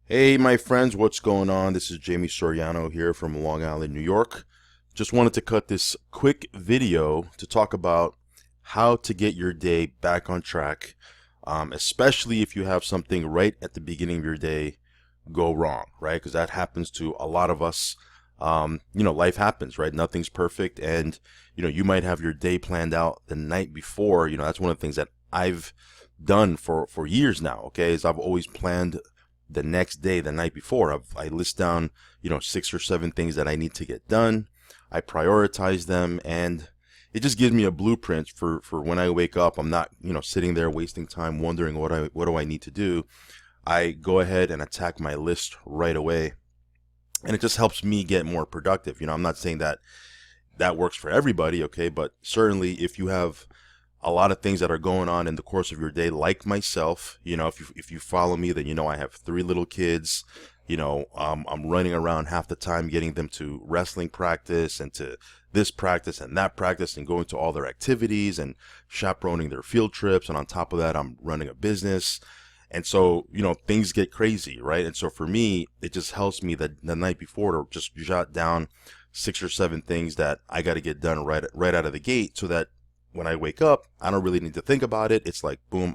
Hey, my friends, what's going on? This is Jaime Soriano here from Long Island, New York. Just wanted to cut this quick video to talk about how to get your day back on track, especially if you have something right at the beginning of your day go wrong, right? Because that happens to a lot of us. Life happens, right? Nothing's perfect, and you might have your day planned out the night before. That's one of the things that I've done for years now. Okay, is I've always planned the next day, the night before. I list down, six or seven things that I need to get done. I prioritize them, and it just gives me a blueprint for when I wake up. I'm not, sitting there wasting time wondering what do I need to do. I go ahead and attack my list right away, and it just helps me get more productive. I'm not saying that that works for everybody, okay, but certainly if you have a lot of things that are going on in the course of your day, like myself. If you follow me, then I have three little kids. I'm running around half the time getting them to wrestling practice and to this practice and that practice and going to all their activities and chaperoning their field trips. And on top of that, I'm running a business. And so, things get crazy, right? And so for me, it just helps me that the night before to just jot down six or seven things that I got to get done right out of the gate, so that when I wake up, I don't really need to think about it. It's like, boom,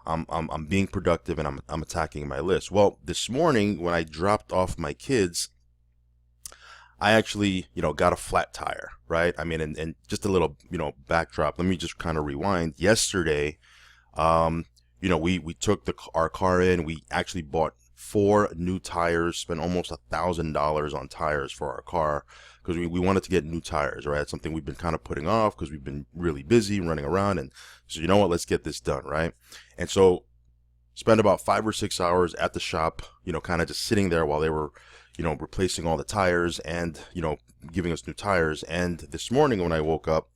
I'm being productive, and I'm attacking my list. Well, this morning when I dropped off my kids, I actually, got a flat tire, right? I mean, and just a little, backdrop. Let me just kind of rewind. Yesterday, we took our car in. We actually bought four new tires, spent almost $1,000 on tires for our car, because we wanted to get new tires, right? It's something we've been kind of putting off because we've been really busy running around. And so, let's get this done, right? And so spent about 5 or 6 hours at the shop, kind of just sitting there while they were, replacing all the tires and, giving us new tires. And this morning when I woke up,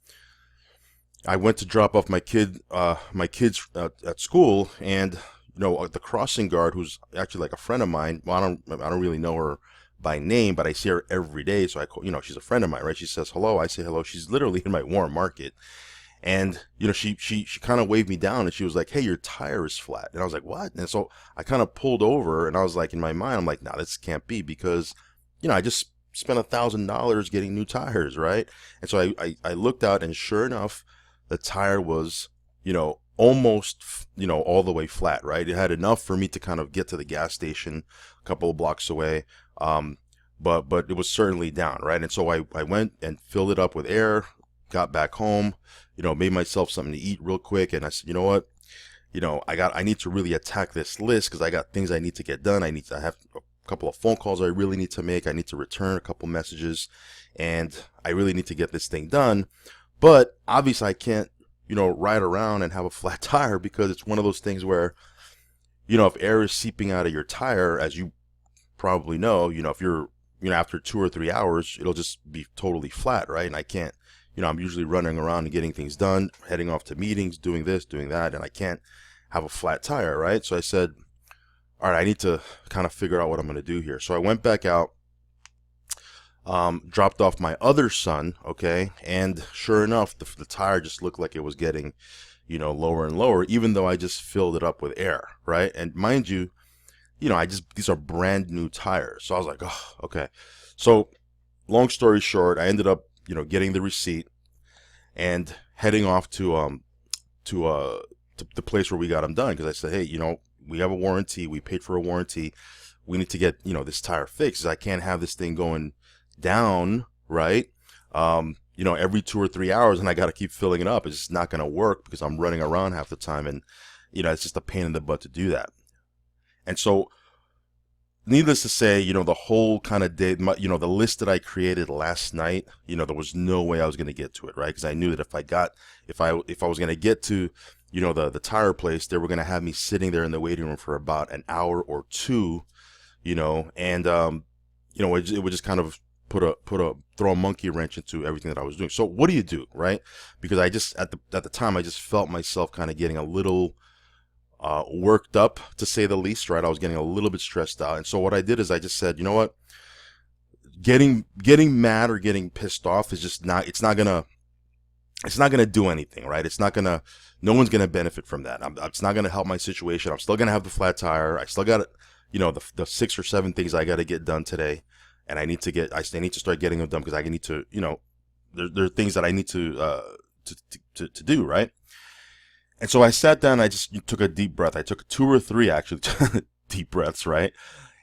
I went to drop off my kids at school, and the crossing guard, who's actually like a friend of mine. Well, I don't really know her by name, but I see her every day, so I call, she's a friend of mine, right? She says hello, I say hello. She's literally in my warm market, and she kind of waved me down, and she was like, "Hey, your tire is flat." And I was like, "What?" And so I kind of pulled over, and I was like, in my mind, I'm like, "Nah, this can't be, because I just spent $1,000 getting new tires, right?" And so I looked out, and sure enough, the tire was, almost, all the way flat, right? It had enough for me to kind of get to the gas station a couple of blocks away. Um, but it was certainly down, right? And so I went and filled it up with air, got back home, made myself something to eat real quick. And I said, you know what? I need to really attack this list, because I got things I need to get done. I have a couple of phone calls I really need to make. I need to return a couple messages, and I really need to get this thing done. But obviously I can't, ride around and have a flat tire, because it's one of those things where, if air is seeping out of your tire, as you probably know, if you're, after 2 or 3 hours, it'll just be totally flat, right? And I can't, I'm usually running around and getting things done, heading off to meetings, doing this, doing that, and I can't have a flat tire, right? So I said, all right, I need to kind of figure out what I'm going to do here. So I went back out, dropped off my other son, okay, and sure enough, the tire just looked like it was getting, lower and lower, even though I just filled it up with air, right? And mind you, these are brand new tires. So I was like, oh, okay. So long story short, I ended up, getting the receipt and heading off to the place where we got them done, because I said, hey, we have a warranty. We paid for a warranty. We need to get, this tire fixed. I can't have this thing going down, right? Every 2 or 3 hours, and I got to keep filling it up. It's just not going to work, because I'm running around half the time, and it's just a pain in the butt to do that. And so, needless to say, the whole kind of day, the list that I created last night, there was no way I was going to get to it, right? Because I knew that if I was going to get to, the tire place, they were going to have me sitting there in the waiting room for about an hour or two, and it would just kind of throw a monkey wrench into everything that I was doing. So what do you do, right? Because I just at the time I just felt myself kind of getting a little worked up, to say the least, right? I was getting a little bit stressed out, and so what I did is I just said, you know what? Getting mad or getting pissed off is just not. It's not gonna do anything, right? No one's gonna benefit from that. It's not gonna help my situation. I'm still gonna have the flat tire. I still got the 6 or 7 things I got to get done today, and I need to start getting them done because I need to, there are things that I need to do, right? And so I sat down. I just took a deep breath. I took 2 or 3 actually deep breaths, right?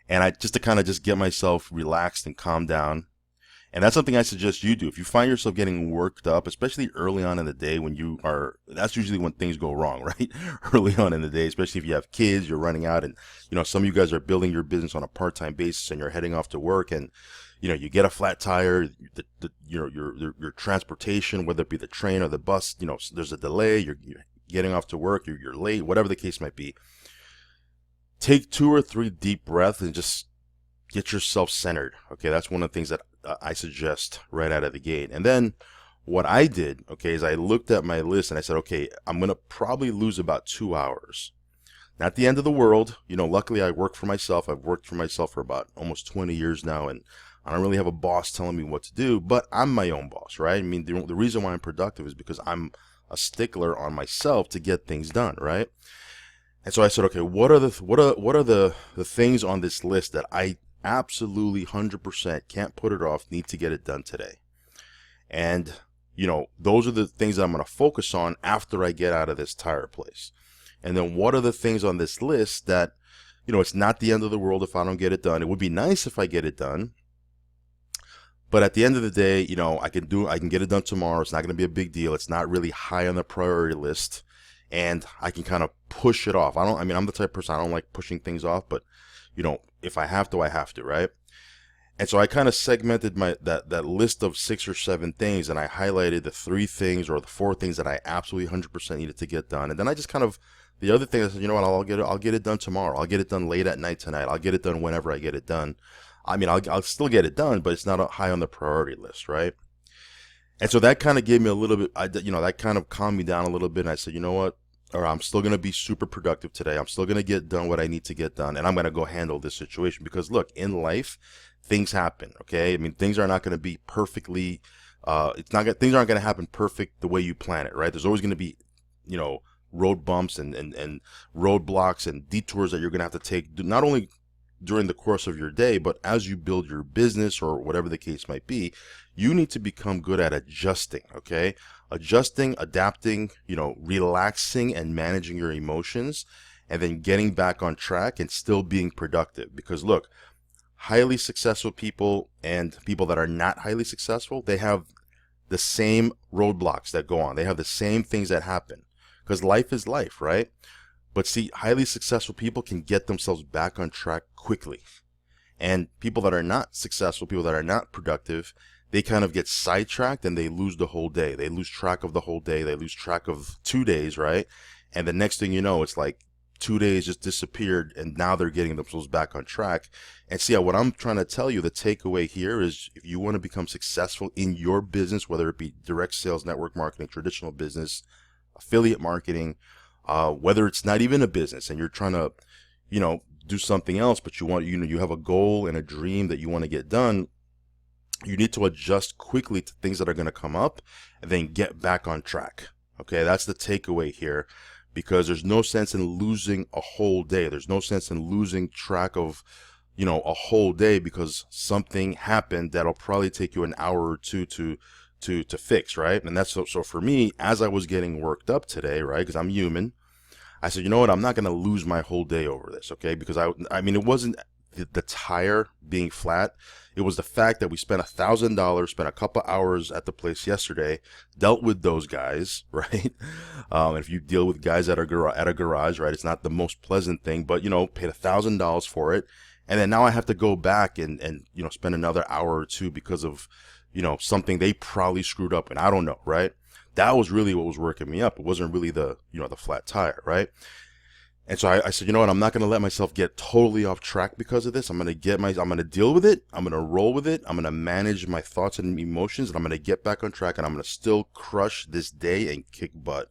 And I just to kind of just get myself relaxed and calm down. And that's something I suggest you do. If you find yourself getting worked up, especially early on in the day that's usually when things go wrong, right? Early on in the day, especially if you have kids, you're running out and, some of you guys are building your business on a part-time basis and you're heading off to work and, you get a flat tire, your transportation, whether it be the train or the bus, there's a delay, you're getting off to work, you're late, whatever the case might be. Take 2 or 3 deep breaths and just get yourself centered. Okay, that's one of the things that I suggest right out of the gate. And then what I did, okay, is I looked at my list and I said, okay, I'm going to probably lose about 2 hours. Not the end of the world. Luckily I work for myself. I've worked for myself for about almost 20 years now, and I don't really have a boss telling me what to do, but I'm my own boss, right? I mean, the reason why I'm productive is because I'm a stickler on myself to get things done, right? And so I said, okay, what are the things on this list that I absolutely 100% can't put it off, need to get it done today? And those are the things that I'm going to focus on after I get out of this tire place. And then what are the things on this list that it's not the end of the world if I don't get it done? It would be nice if I get it done, but at the end of the day, I can get it done tomorrow. It's not going to be a big deal. It's not really high on the priority list, and I can kind of push it off. I'm the type of person, I don't like pushing things off, but if I have to, I have to, right? And so I kind of segmented that list of 6 or 7 things, and I highlighted the 3 things or the 4 things that I absolutely 100% needed to get done. And then I just kind of, the other thing I said, I'll get it done tomorrow. I'll get it done late at night tonight. I'll get it done whenever I get it done. I'll still get it done, but it's not high on the priority list, right? And so that kind of gave me a little bit, that kind of calmed me down a little bit. And I said, you know what? All right, I'm still going to be super productive today. I'm still going to get done what I need to get done, and I'm going to go handle this situation. Because look, in life, things happen, okay? I mean, things are not going to be perfectly, things aren't going to happen perfect the way you plan it, right? There's always going to be, road bumps and roadblocks and detours that you're going to have to take, not only during the course of your day, but as you build your business or whatever the case might be. You need to become good at adjusting, okay? Adjusting, adapting, relaxing and managing your emotions, and then getting back on track and still being productive. Because look, highly successful people and people that are not highly successful, they have the same roadblocks that go on. They have the same things that happen, because life is life, right? But see, highly successful people can get themselves back on track quickly. And people that are not successful, people that are not productive, they kind of get sidetracked and they lose the whole day. They lose track of the whole day. They lose track of 2 days, right? And the next thing you know, it's like 2 days just disappeared, and now they're getting themselves back on track. And see, what I'm trying to tell you, the takeaway here is, if you want to become successful in your business, whether it be direct sales, network marketing, traditional business, affiliate marketing, whether it's not even a business and you're trying to, do something else, but you have a goal and a dream that you want to get done, you need to adjust quickly to things that are going to come up and then get back on track. Okay, that's the takeaway here, because there's no sense in losing a whole day. There's no sense in losing track of, a whole day because something happened that'll probably take you an hour or two to fix, right? And that's so for me, as I was getting worked up today, right, because I'm human, I said, you know what, I'm not going to lose my whole day over this, okay? Because it wasn't the tire being flat. It was the fact that we spent $1,000, spent a couple hours at the place yesterday, dealt with those guys, right? If you deal with guys at a garage, right, it's not the most pleasant thing, but, paid $1,000 for it. And then now I have to go back and spend another hour or two because of, something they probably screwed up, and I don't know, right? That was really what was working me up. It wasn't really the flat tire, right? And so I said, you know what, I'm not going to let myself get totally off track because of this. I'm going to deal with it. I'm going to roll with it. I'm going to manage my thoughts and emotions, and I'm going to get back on track, and I'm going to still crush this day and kick butt.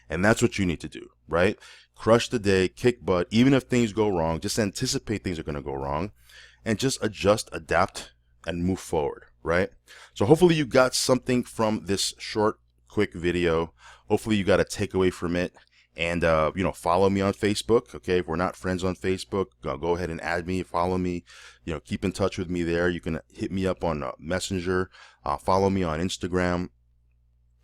And that's what you need to do, right? Crush the day, kick butt. Even if things go wrong, just anticipate things are going to go wrong, and just adjust, adapt, and move forward, right? So hopefully you got something from this short, quick video. Hopefully you got a takeaway from it. And, follow me on Facebook. Okay. If we're not friends on Facebook, go ahead and add me, follow me, keep in touch with me there. You can hit me up on Messenger, follow me on Instagram.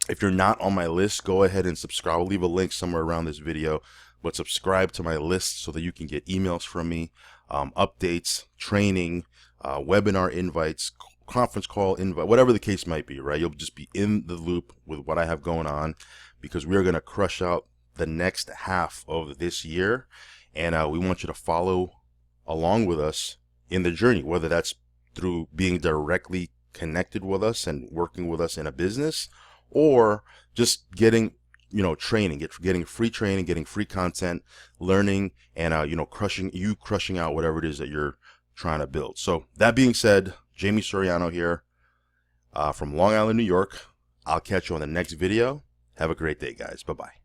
If you're not on my list, go ahead and subscribe. I'll leave a link somewhere around this video, but subscribe to my list so that you can get emails from me, updates, training, webinar invites, conference call invite, whatever the case might be, right? You'll just be in the loop with what I have going on, because we are going to crush out the next half of this year, and we want you to follow along with us in the journey, whether that's through being directly connected with us and working with us in a business, or just getting training, getting free training, getting free content, learning, and crushing out whatever it is that you're trying to build. So that being said, Jaime Soriano here from Long Island, New York. I'll catch you on the next video. Have a great day, guys. Bye-bye.